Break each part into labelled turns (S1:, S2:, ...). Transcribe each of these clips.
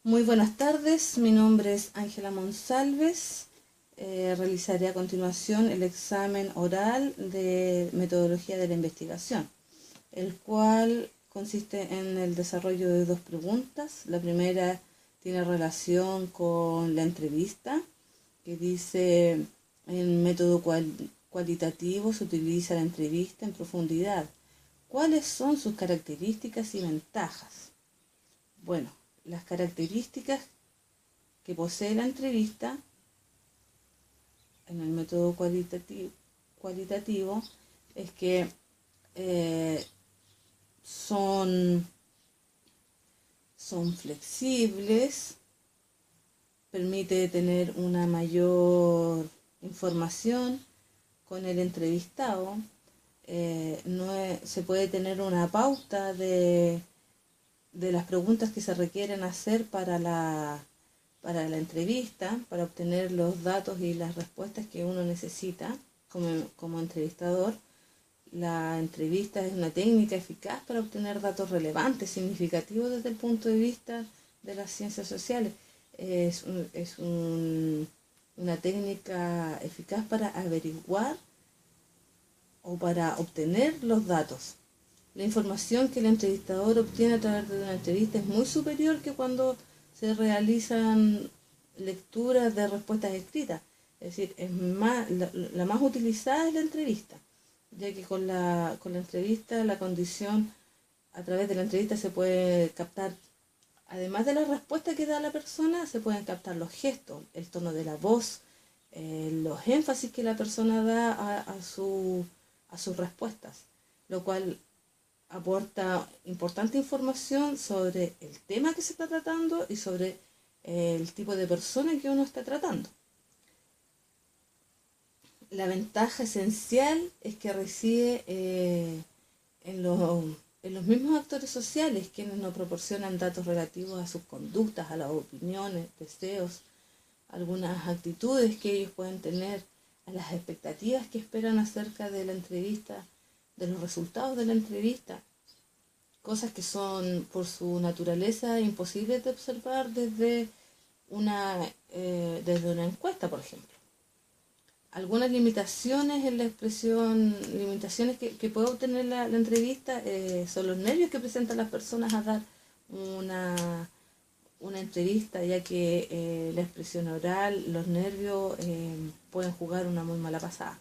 S1: Muy buenas tardes, mi nombre es Ángela Monsalves. Realizaré a continuación el examen oral de metodología de la investigación, el cual consiste en el desarrollo de dos preguntas. La primera tiene relación con la entrevista, que dice: en método cualitativo se utiliza la entrevista en profundidad. ¿Cuáles son sus características y ventajas? Bueno, las características que posee la entrevista en el método cualitativo es que eh, son flexibles, permite tener una mayor información con el entrevistado, se puede tener una pauta de las preguntas que se requieren hacer para la entrevista, para obtener los datos y las respuestas que uno necesita como entrevistador. La entrevista es una técnica eficaz para obtener datos relevantes, significativos desde el punto de vista de las ciencias sociales. Es una técnica eficaz para averiguar o para obtener los datos. La información que el entrevistador obtiene a través de una entrevista es muy superior que cuando se realizan lecturas de respuestas escritas. Es decir, la más utilizada es la entrevista, ya que con la entrevista, la condición, a través de la entrevista se puede captar, además de la respuesta que da la persona, se pueden captar los gestos, el tono de la voz, los énfasis que la persona da a sus respuestas, lo cual aporta importante información sobre el tema que se está tratando y sobre el tipo de persona que uno está tratando. La ventaja esencial es que reside en los mismos actores sociales, quienes nos proporcionan datos relativos a sus conductas, a las opiniones, deseos, algunas actitudes que ellos pueden tener, a las expectativas que esperan acerca de la entrevista, de los resultados de la entrevista, cosas que son por su naturaleza imposibles de observar desde una encuesta, por ejemplo. Algunas limitaciones en la expresión, limitaciones que puede obtener la entrevista son los nervios que presentan las personas a dar una entrevista, ya que la expresión oral, los nervios pueden jugar una muy mala pasada.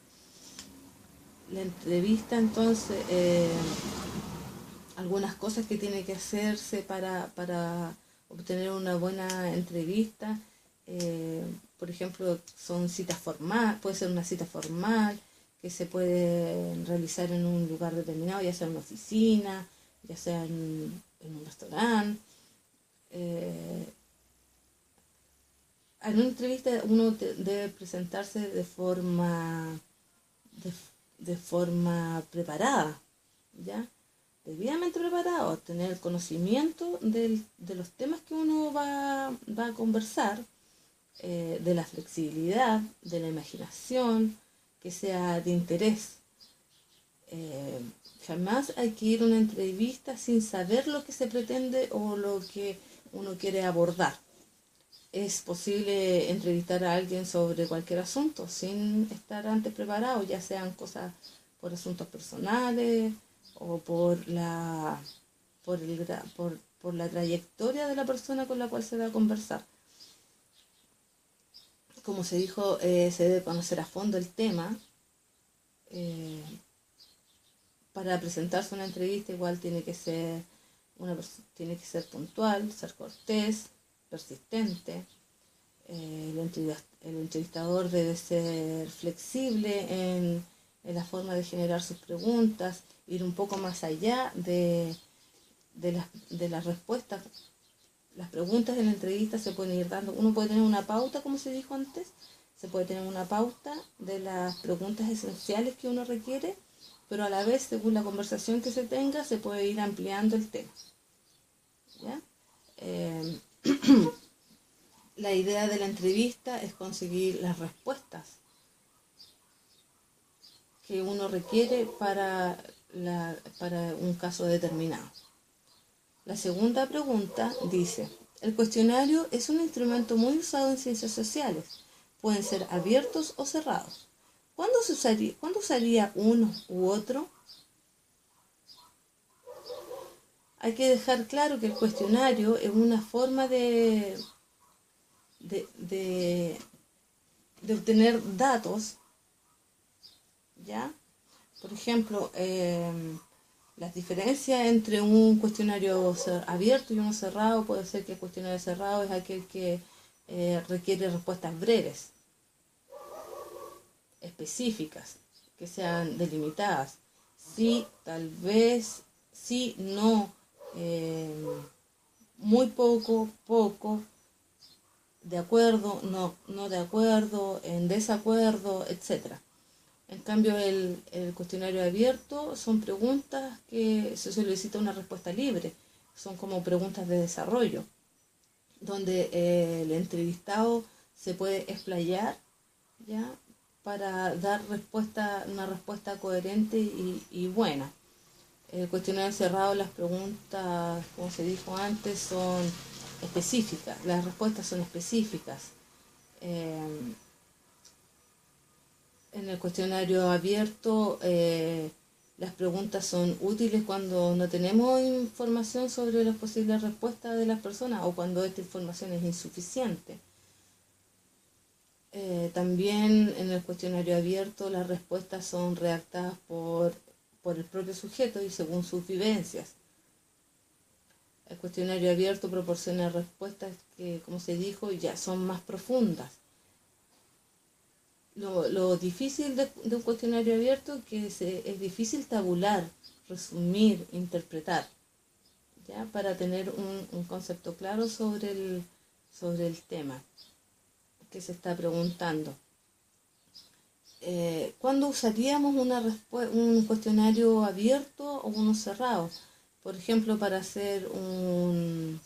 S1: La entrevista, entonces, algunas cosas que tiene que hacerse para obtener una buena entrevista, por ejemplo, son citas formales, puede ser una cita formal que se puede realizar en un lugar determinado, ya sea en una oficina, ya sea en un restaurante. En una entrevista uno debe presentarse de forma preparada, ¿ya? Debidamente preparado, tener conocimiento de los temas que uno va a conversar, de la flexibilidad, de la imaginación, que sea de interés. Jamás hay que ir a una entrevista sin saber lo que se pretende o lo que uno quiere abordar. Es posible entrevistar a alguien sobre cualquier asunto sin estar antes preparado, ya sean cosas por asuntos personales o por la trayectoria de la persona con la cual se va a conversar. Como se dijo, se debe conocer a fondo el tema. Para presentarse una entrevista igual tiene que ser puntual, ser cortés, persistente. El entrevistador debe ser flexible en la forma de generar sus preguntas, ir un poco más allá de las respuestas. Las preguntas en la entrevista se pueden ir dando, uno puede tener una pauta, como se dijo antes, se puede tener una pauta de las preguntas esenciales que uno requiere, pero a la vez, según la conversación que se tenga, se puede ir ampliando el tema, ¿ya? La idea de la entrevista es conseguir las respuestas que uno requiere para un caso determinado. La segunda pregunta dice: El cuestionario es un instrumento muy usado en ciencias sociales. Pueden ser abiertos o cerrados. ¿Cuándo usaría uno u otro? Hay que dejar claro que el cuestionario es una forma de obtener datos, ¿ya? Por ejemplo, las diferencias entre un cuestionario abierto y uno cerrado puede ser que el cuestionario cerrado es aquel que requiere respuestas breves, específicas, que sean delimitadas. Sí, tal vez, sí, no, muy poco, poco, de acuerdo, no, no de acuerdo, en desacuerdo, etc. En cambio, el cuestionario abierto son preguntas que se solicita una respuesta libre, son como preguntas de desarrollo, donde el entrevistado se puede explayar, ¿ya?, para dar una respuesta coherente y buena. El cuestionario cerrado, las preguntas, como se dijo antes, son específicas, las respuestas son específicas. En el cuestionario abierto, las preguntas son útiles cuando no tenemos información sobre las posibles respuestas de las personas o cuando esta información es insuficiente. También en el cuestionario abierto las respuestas son redactadas por el propio sujeto y según sus vivencias. El cuestionario abierto proporciona respuestas que, como se dijo, ya son más profundas. Lo difícil de un cuestionario abierto es que es difícil tabular, resumir, interpretar, ¿ya?, para tener un concepto claro sobre el tema que se está preguntando. ¿Cuándo usaríamos un cuestionario abierto o uno cerrado? Por ejemplo, para hacer una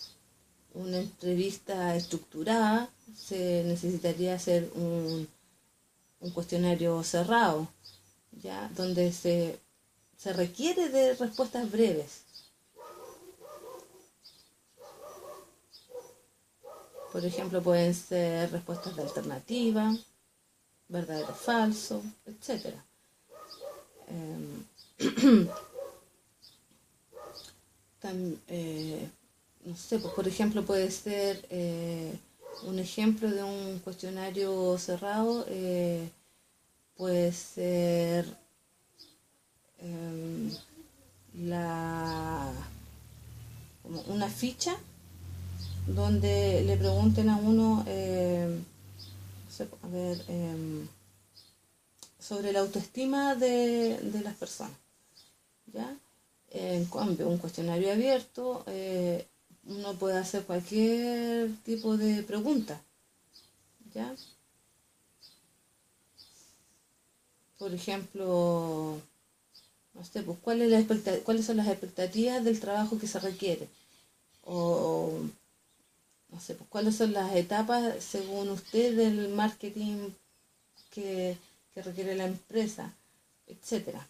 S1: entrevista estructurada se necesitaría hacer un cuestionario cerrado, ¿ya?, donde se requiere de respuestas breves. Por ejemplo, pueden ser respuestas de alternativa, verdadero o falso, etc. No sé, pues, por ejemplo, puede ser un ejemplo de un cuestionario cerrado, puede ser como una ficha donde le pregunten a uno sobre la autoestima de las personas, ¿ya? En cambio, un cuestionario abierto, uno puede hacer cualquier tipo de pregunta, ¿ya? Por ejemplo, no sé, pues, ¿cuáles son las expectativas del trabajo que se requiere? O, no sé, pues, ¿cuáles son las etapas, según usted, del marketing que requiere la empresa? Etcétera.